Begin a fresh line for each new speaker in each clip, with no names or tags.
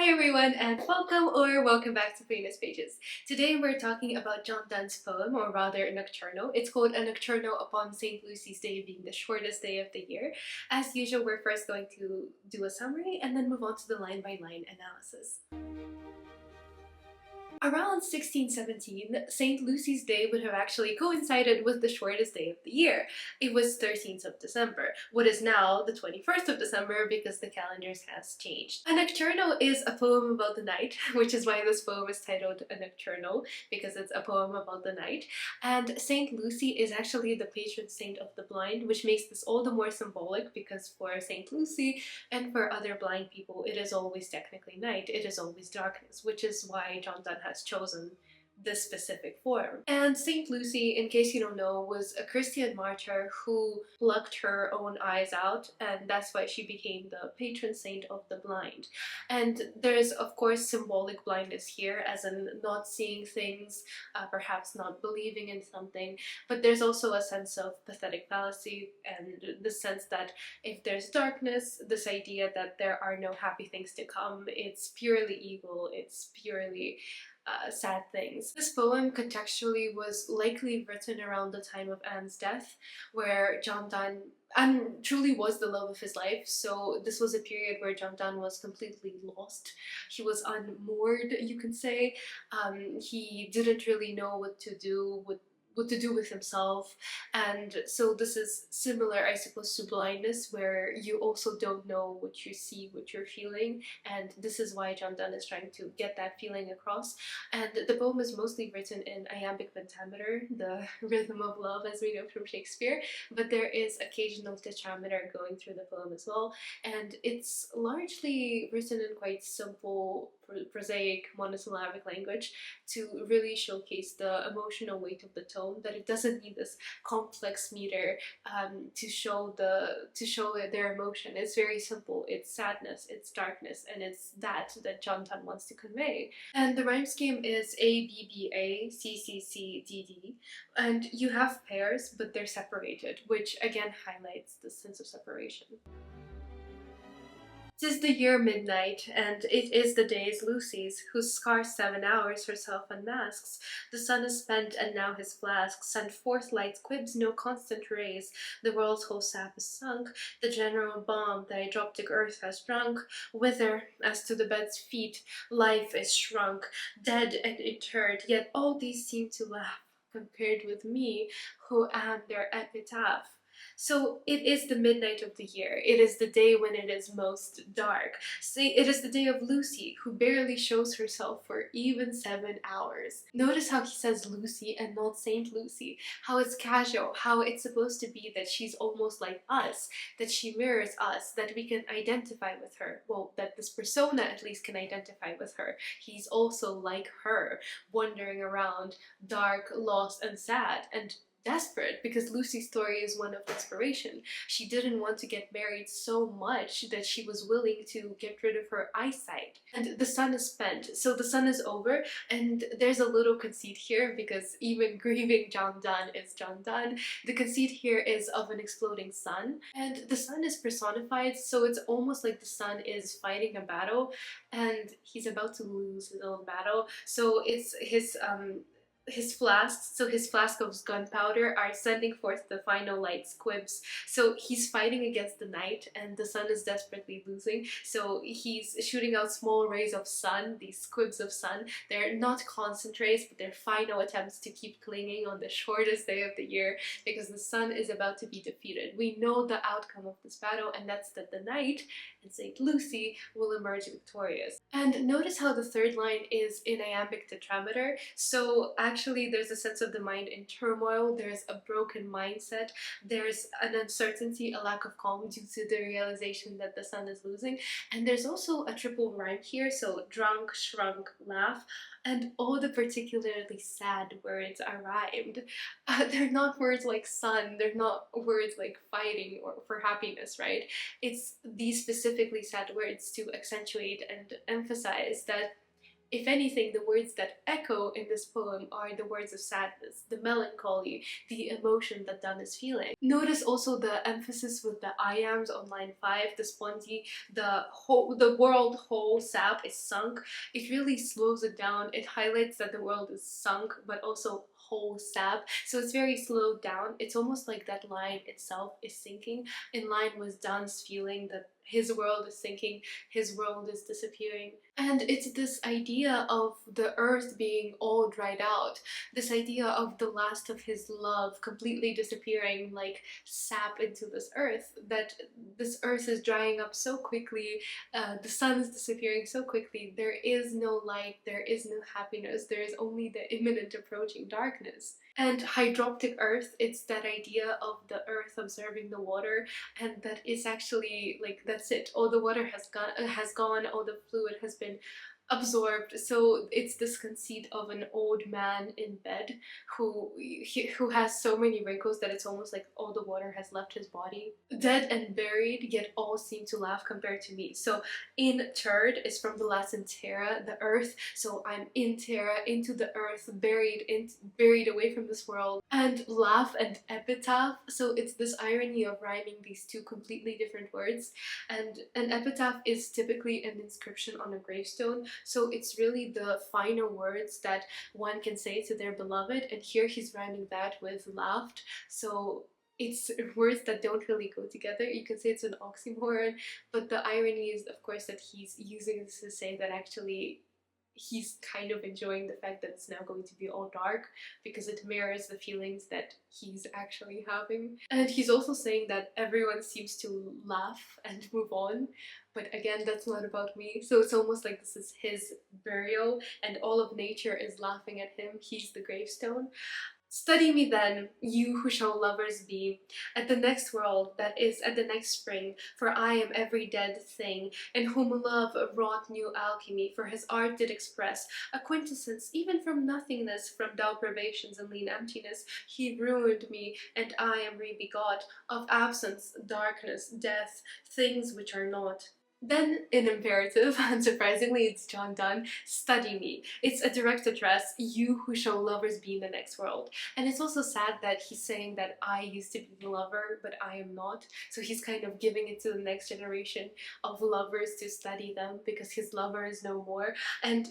Hi everyone, and welcome back to Famous Pages. Today we're talking about John Donne's poem, or rather Nocturnal. It's called A Nocturnal Upon St. Lucy's Day, being the shortest day of the year. As usual, we're first going to do a summary and then move on to the line-by-line analysis. Around 1617, St. Lucy's Day would have actually coincided with the shortest day of the year. It was 13th of December, what is now the 21st of December because the calendar has changed. A Nocturnal is a poem about the night, which is why this poem is titled A Nocturnal, because it's a poem about the night. And St. Lucy is actually the patron saint of the blind, which makes this all the more symbolic because for St. Lucy and for other blind people, it is always technically night, it is always darkness, which is why John Donne has chosen this specific form. And St. Lucy, in case you don't know, was a Christian martyr who plucked her own eyes out, and that's why she became the patron saint of the blind. And there's of course symbolic blindness here, as in not seeing things, perhaps not believing in something, but there's also a sense of pathetic fallacy and the sense that if there's darkness, this idea that there are no happy things to come, it's purely evil, it's purely sad things. This poem contextually was likely written around the time of Anne's death, where John Donne truly was the love of his life, so this was a period where John Donne was completely lost. He was unmoored, you can say. He didn't really know what to do with himself, and so this is similar, I suppose, to blindness, where you also don't know what you see, what you're feeling, and this is why John Donne is trying to get that feeling across. And the poem is mostly written in iambic pentameter, the rhythm of love as we know from Shakespeare, but there is occasional tetrameter going through the poem as well, and it's largely written in quite simple, prosaic, monosyllabic language to really showcase the emotional weight of the tone, that it doesn't need this complex meter to show their emotion. It's very simple. It's sadness, it's darkness, and it's that John Donne wants to convey. And the rhyme scheme is A, B, B, A, C, C, C, D, D, and you have pairs, but they're separated, which again highlights the sense of separation. 'Tis the year midnight, and it is the day's Lucy's, whose scarce 7 hours herself unmasks. The sun is spent, and now his flasks send forth light quibs, no constant rays. The world's whole sap is sunk, the general balm the hydroptic earth has drunk. Whither, as to the bed's feet, life is shrunk, dead and interred, yet all these seem to laugh, compared with me, who am their epitaph. So it is the midnight of the year. It is the day when it is most dark. See, it is the day of Lucy, who barely shows herself for even 7 hours. Notice how he says Lucy and not Saint Lucy, how it's casual, how it's supposed to be that she's almost like us, that she mirrors us, that we can identify with her. Well, that this persona at least can identify with her. He's also like her, wandering around, dark, lost, and sad, and desperate, because Lucy's story is one of desperation. She didn't want to get married so much that she was willing to get rid of her eyesight. And the sun is spent, so the sun is over, and there's a little conceit here, because even grieving John Donne is John Donne. The conceit here is of an exploding sun, and the sun is personified, so it's almost like the sun is fighting a battle, and he's about to lose his own battle, so it's his flasks, so his flask of gunpowder are sending forth the final light squibs. So he's fighting against the night, and the sun is desperately losing. So he's shooting out small rays of sun, these squibs of sun. They're not concentrates, but they're final attempts to keep clinging on the shortest day of the year, because the sun is about to be defeated. We know the outcome of this battle, and that's that the night and St. Lucy will emerge victorious. And notice how the third line is in iambic tetrameter. So actually there's a sense of the mind in turmoil, there's a broken mindset, there's an uncertainty, a lack of calm due to the realization that the sun is losing, and there's also a triple rhyme here, so drunk, shrunk, laugh, and all the particularly sad words are rhymed. They're not words like sun, they're not words like fighting or for happiness, right? It's these specifically sad words to accentuate and emphasize that if anything, the words that echo in this poem are the words of sadness, the melancholy, the emotion that Donne is feeling. Notice also the emphasis with the I ams on line 5, the sponsi, the world whole sap is sunk. It really slows it down. It highlights that the world is sunk, but also whole sap. So it's very slowed down. It's almost like that line itself is sinking, in line with Donne's feeling that his world is sinking, his world is disappearing. And it's this idea of the earth being all dried out, this idea of the last of his love completely disappearing like sap into this earth, that this earth is drying up so quickly, the sun is disappearing so quickly, there is no light, there is no happiness, there is only the imminent approaching darkness. And hydroptic earth, it's that idea of the earth observing the water, and that is actually like, that's it, all the water has gone, all the fluid has been absorbed. So it's this conceit of an old man in bed who has so many wrinkles that it's almost like all the water has left his body. Dead and buried, yet all seem to laugh compared to me. So interred is from the Latin terra, the earth. So I'm in terra, into the earth, buried away from this world. And laugh and epitaph, so it's this irony of rhyming these two completely different words. And an epitaph is typically an inscription on a gravestone, so it's really the final words that one can say to their beloved, and here he's rhyming that with laughed. So it's words that don't really go together. You can say it's an oxymoron, but the irony is, of course, that he's using this to say that actually he's kind of enjoying the fact that it's now going to be all dark, because it mirrors the feelings that he's actually having. And he's also saying that everyone seems to laugh and move on, but again, that's not about me. So it's almost like this is his burial and all of nature is laughing at him. He's the gravestone. Study me then, you who shall lovers be, at the next world, that is, at the next spring, for I am every dead thing, in whom love wrought new alchemy, for his art did express a quintessence, even from nothingness, from dull privations and lean emptiness, he ruined me, and I am re-begot, of absence, darkness, death, things which are not. Then, in imperative, unsurprisingly, it's John Donne, study me. It's a direct address, you who shall lovers be in the next world. And it's also sad that he's saying that I used to be the lover, but I am not. So he's kind of giving it to the next generation of lovers to study them, because his lover is no more. And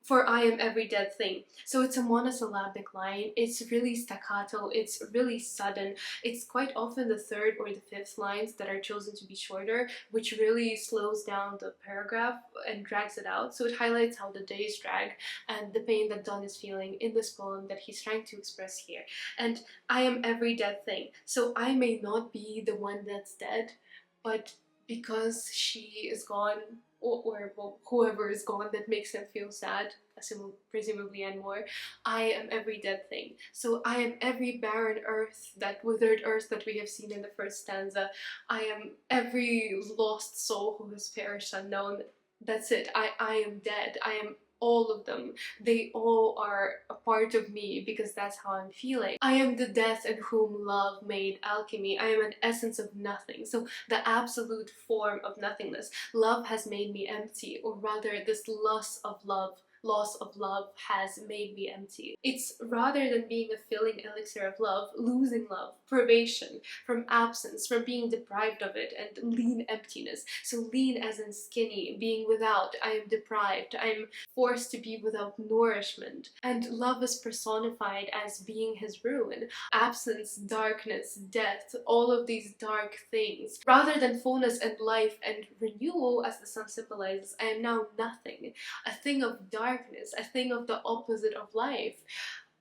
for I am every dead thing. So it's a monosyllabic line, it's really staccato, it's really sudden. It's quite often the third or the fifth lines that are chosen to be shorter, which really slows down the paragraph and drags it out. So it highlights how the days drag and the pain that Donne is feeling in this poem that he's trying to express here. And I am every dead thing. So I may not be the one that's dead, but because she is gone, or well, whoever is gone that makes him feel sad, presumably and more, I am every dead thing. So I am every barren earth, that withered earth that we have seen in the first stanza. I am every lost soul who has perished unknown. That's it. I am dead. I am all of them. They all are a part of me, because that's how I'm feeling. I am the death in whom love made alchemy. I am an essence of nothing. So the absolute form of nothingness. Love has made me empty, or rather this loss of love has made me empty. It's rather than being a filling elixir of love, losing love, privation, from absence, from being deprived of it, and lean emptiness. So lean as in skinny, being without, I am deprived, I am forced to be without nourishment. And love is personified as being his ruin. Absence, darkness, death, all of these dark things. Rather than fullness and life and renewal, as the sun symbolizes, I am now nothing, a thing of darkness, a thing of the opposite of life.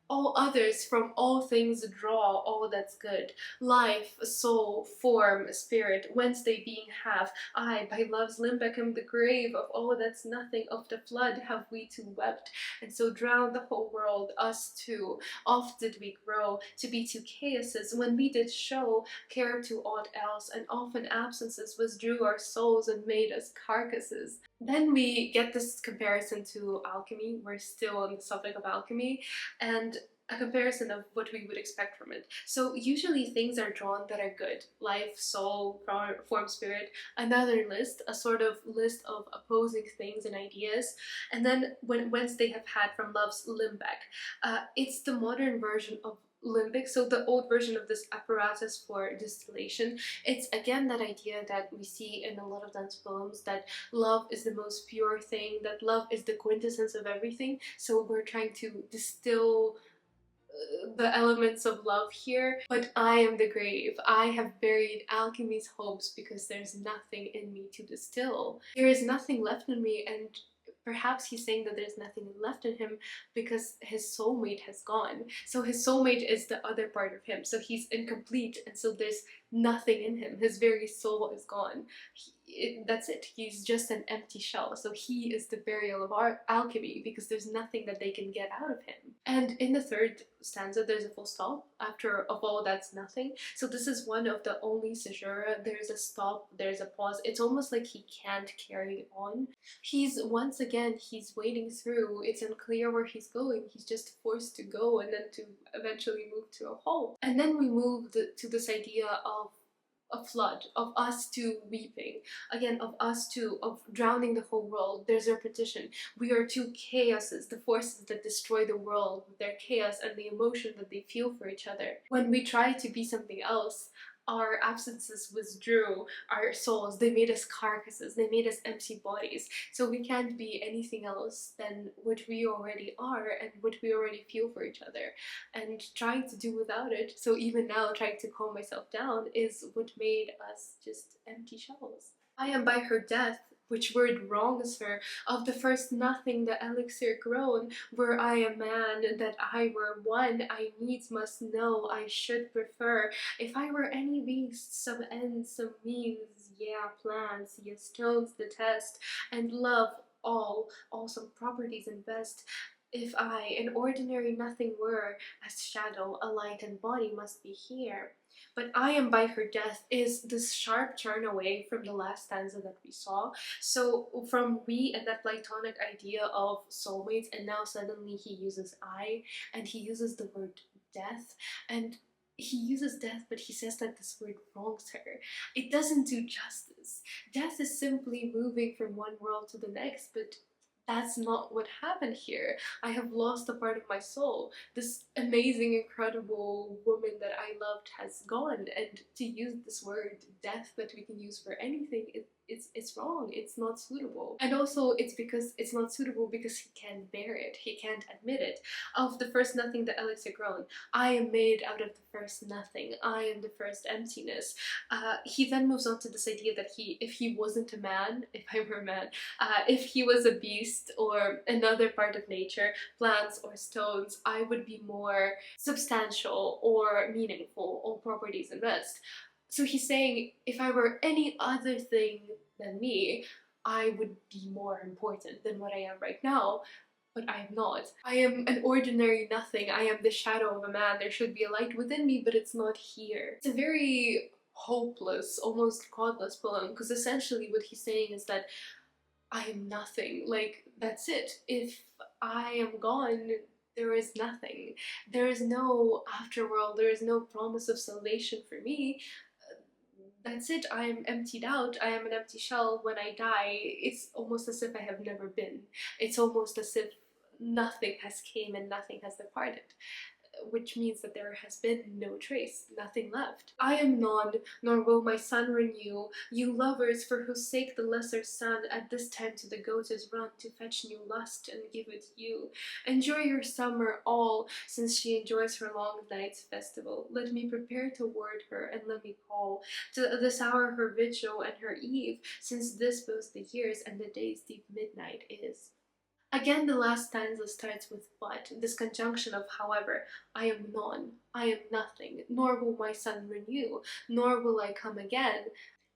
All others from all things draw all that's good. Life, soul, form, spirit, whence they being have. I, by love's limbeck am the grave of all that's nothing. Of the flood have we too wept, and so drowned the whole world, us too. Oft did we grow to be two chaoses, when we did show care to aught else, and often absences withdrew our souls and made us carcasses. Then we get this comparison to alchemy. We're still on the subject of alchemy, and a comparison of what we would expect from it. So usually things are drawn that are good: life, soul, form, spirit. Another list, a sort of list of opposing things and ideas. And then once they have had from love's limbeck, it's the modern version of limbic, so the old version of this apparatus for distillation. It's again that idea that we see in a lot of dance poems, that love is the most pure thing, that love is the quintessence of everything. So we're trying to distill the elements of love here. But I am the grave. I have buried alchemy's hopes because there's nothing in me to distill. There is nothing left in me, and perhaps he's saying that there's nothing left in him because his soulmate has gone. So his soulmate is the other part of him. So he's incomplete, and so there's nothing in him. His very soul is gone. That's it. He's just an empty shell. So he is the burial of our alchemy because there's nothing that they can get out of him. And in the third stanza, there's a full stop after of all that's nothing. So this is one of the only caesura. There's a stop, there's a pause. It's almost like he can't carry on. He's once again, he's wading through. It's unclear where he's going. He's just forced to go and then to eventually move to a halt. And then we move to this idea of a flood, of us two weeping, again, of drowning the whole world. There's repetition. We are two chaoses, the forces that destroy the world with their chaos and the emotion that they feel for each other. When we try to be something else, our absences withdrew our souls. They made us carcasses. They made us empty bodies. So we can't be anything else than what we already are and what we already feel for each other. And trying to do without it, so even now trying to calm myself down, is what made us just empty shells. I am by her death, which word wrongs her, of the first nothing the elixir grown. Were I a man, that I were one, I needs must know I should prefer. If I were any beast, some ends, some means, yeah, plans, yeah, stones the test, and love all some properties invest. If I an ordinary nothing were, as shadow, a light and body must be here. But I am by her death is this sharp turn away from the last stanza that we saw. So from we and that Platonic idea of soulmates, and now suddenly he uses I, and he uses the word death, and he uses death, but he says that this word wrongs her. It doesn't do justice. Death is simply moving from one world to the next, but that's not what happened here. I have lost a part of my soul. This amazing, incredible woman that I loved has gone, and to use this word death that we can use for anything, it's wrong. It's not suitable. And also it's because it's not suitable because he can't bear it. He can't admit it. Of the first nothing the elixir grown, I am made out of the first nothing. I am the first emptiness. He then moves on to this idea that if he wasn't a man, if I were a man, if he was a beast or another part of nature, plants or stones, I would be more substantial or meaningful, all properties invest. So he's saying, if I were any other thing than me, I would be more important than what I am right now. But I am not. I am an ordinary nothing. I am the shadow of a man. There should be a light within me, but it's not here. It's a very hopeless, almost godless poem, because essentially what he's saying is that I am nothing. Like, that's it. If I am gone, there is nothing. There is no afterworld. There is no promise of salvation for me. That's it. I am emptied out. I am an empty shell. When I die, it's almost as if I have never been. It's almost as if nothing has came and nothing has departed, which means that there has been no trace, nothing left. I am none, nor will my sun renew, you lovers for whose sake the lesser sun at this time to the goat is run to fetch new lust and give it you. Enjoy your summer all, since she enjoys her long night's festival. Let me prepare to ward her, and let me call to this hour her vigil and her eve, since this both the years and the day's deep midnight is. Again, the last stanza starts with but, this conjunction of however. I am none, I am nothing, nor will my sun renew, nor will I come again.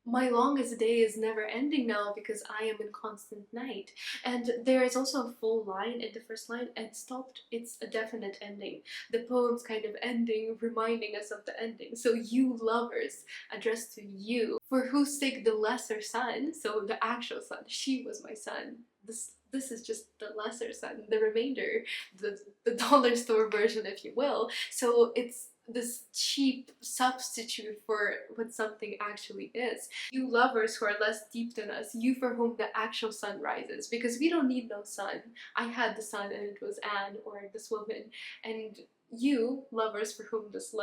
My longest day is never ending now because I am in constant night. And there is also a full line in the first line, and stopped. It's a definite ending. The poem's kind of ending, reminding us of the ending. So you lovers, addressed to you, for whose sake the lesser sun, so the actual sun, she was my sun. This this is just the lesser sun, the remainder, the dollar store version, if you will. So it's this cheap substitute for what something actually is. You lovers who are less deep than us, you for whom the actual sun rises, because we don't need no sun. I had the sun and it was Anne or this woman, and you lovers for whom this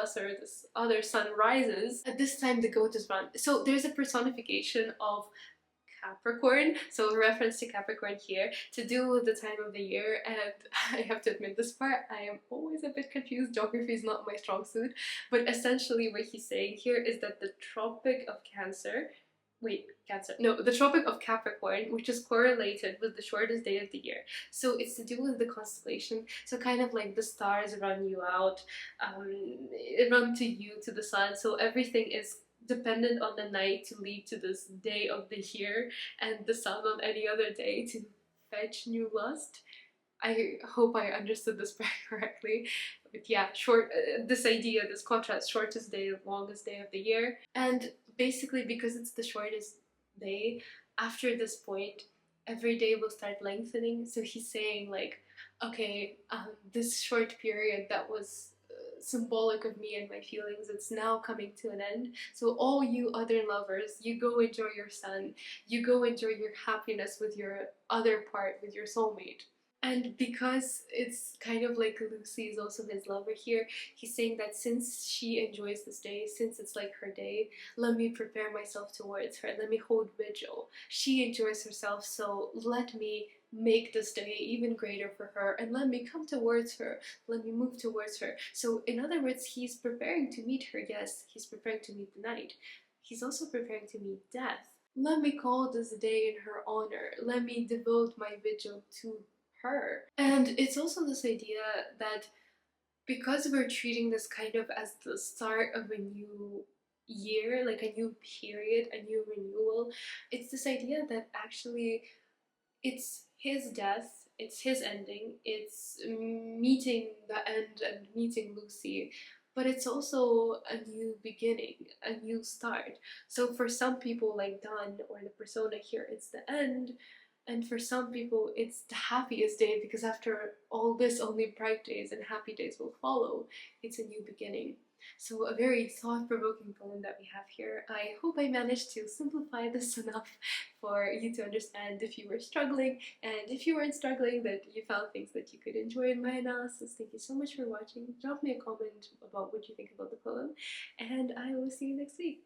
other sun rises, at this time the goat is run. So there's a personification of Capricorn, so a reference to Capricorn here to do with the time of the year. And I have to admit, this part I am always a bit confused. Geography is not my strong suit, but essentially what he's saying here is that the Tropic of Cancer, the Tropic of Capricorn, which is correlated with the shortest day of the year. So it's to do with the constellation. So kind of like the stars run you out, run to you, to the sun. So everything is dependent on the night to lead to this day of the year, and the sun on any other day to fetch new lust. I hope I understood this part correctly. But yeah, this idea, this contrast, shortest day, longest day of the year. And basically, because it's the shortest day, after this point, every day will start lengthening. So he's saying like, okay, this short period that was symbolic of me and my feelings, it's now coming to an end. So all you other lovers, you go enjoy your sun, you go enjoy your happiness with your other part, with your soulmate. And because it's kind of like Lucy is also his lover here, he's saying that since she enjoys this day, since it's like her day, let me prepare myself towards her, let me hold vigil. She enjoys herself, so let me make this day even greater for her, and let me come towards her, let me move towards her. So in other words, he's preparing to meet her. Yes, he's preparing to meet the night. He's also preparing to meet death. Let me call this day in her honor. Let me devote my vigil to her. And it's also this idea that because we're treating this kind of as the start of a new year, like a new period, a new renewal, it's this idea that actually it's his death, it's his ending, it's meeting the end and meeting Lucy, but it's also a new beginning, a new start. So for some people like Donne or the persona here, it's the end, and for some people it's the happiest day, because after all this only bright days and happy days will follow. It's a new beginning. So a very thought-provoking poem that we have here. I hope I managed to simplify this enough for you to understand if you were struggling, and if you weren't struggling, that you found things that you could enjoy in my analysis. Thank you so much for watching. Drop me a comment about what you think about the poem, and I will see you next week.